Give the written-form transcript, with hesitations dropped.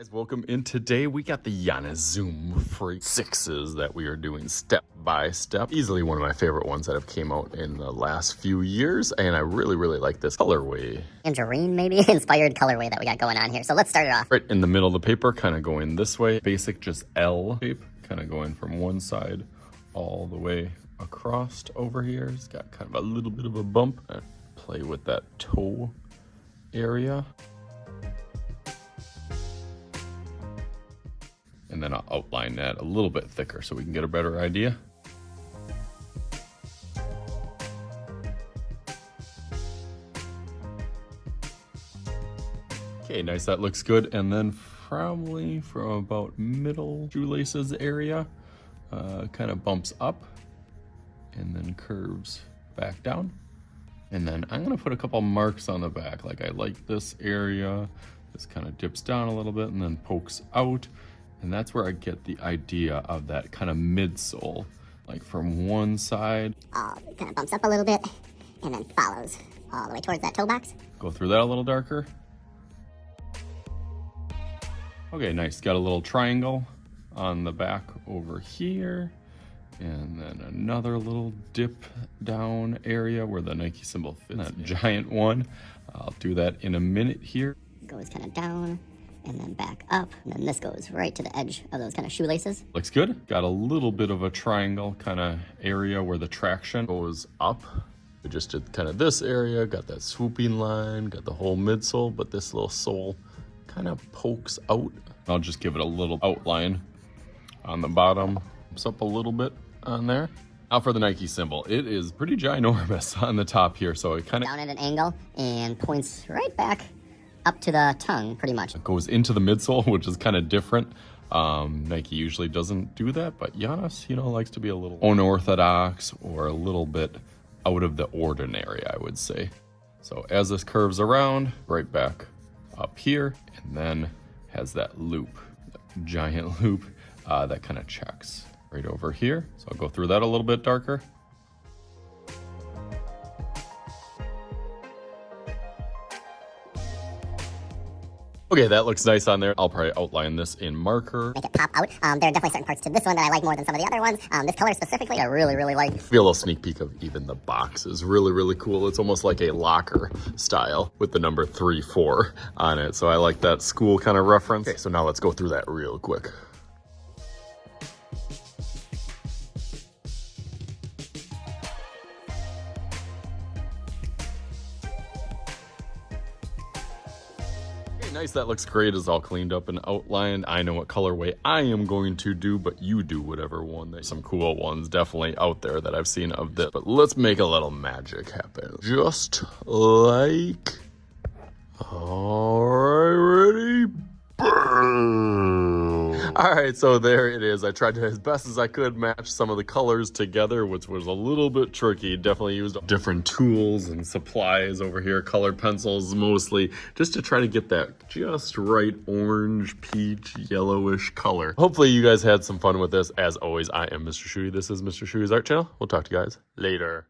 Guys, welcome in. Today we got the Giannis Zoom Freak 6s that we are doing step by step. Easily one of my favorite ones that have came out in the last few years, and I really like this colorway. Tangerine maybe inspired colorway that we got going on here. So let's start it off. Right in the middle of the paper, kind of going this way. Basic, just L shape, kind of going from one side all the way across over here. It's got kind of a little bit of a bump. Play with that toe area. And then I'll outline that a little bit thicker so we can get a better idea. Okay, nice, that looks good. And then probably from about middle shoelaces area, kind of bumps up and then curves back down. And then I'm gonna put a couple marks on the back. Like I like this area. This kind of dips down a little bit and then pokes out. And that's where I get the idea of that kind of midsole. Like from one side. Oh, it kind of bumps up a little bit and then follows all the way towards that toe box. Go through that a little darker. Okay, nice. Got a little triangle on the back over here. And then another little dip down area where the Nike symbol fits. That giant one. I'll do that in a minute here. Goes kind of down and then back up. And then this goes right to the edge of those kind of shoelaces. Looks good. Got a little bit of a triangle kind of area where the traction goes up. We just did kind of this area, got that swooping line, got the whole midsole, but this little sole kind of pokes out. I'll just give it a little outline on the bottom. It's up a little bit on there. Now for the Nike symbol. It is pretty ginormous on the top here, so it kind of down at an angle and points right back up to the tongue, pretty much. It goes into the midsole, which is kind of different. Nike usually doesn't do that, but Giannis, likes to be a little unorthodox or a little bit out of the ordinary, I would say. So as this curves around, right back up here, and then has that loop, that giant loop that kind of checks right over here. So I'll go through that a little bit darker. Okay, that looks nice on there. I'll probably outline this in marker. Make it pop out. There are definitely certain parts to this one that I like more than some of the other ones. This color specifically, I really like. Feel a little sneak peek of even the box is really cool. It's almost like a locker style with the number 3-4 on it. So I like that school kind of reference. Okay, so now let's go through that real quick. Nice, that looks great. It's all cleaned up and outlined. I know what colorway I am going to do, but you do whatever one. There's some cool ones definitely out there that I've seen of this, but let's make a little magic happen. Just like, all right, ready? Boom. All right, so there it is. I tried to, as best as I could, match some of the colors together, which was a little bit tricky. Definitely used different tools and supplies over here, colored pencils mostly, just to try to get that just right orange, peach, yellowish color. Hopefully you guys had some fun with this. As always, I am Mr. Shuey. This is Mr. Shuey's Art Channel. We'll talk to you guys later.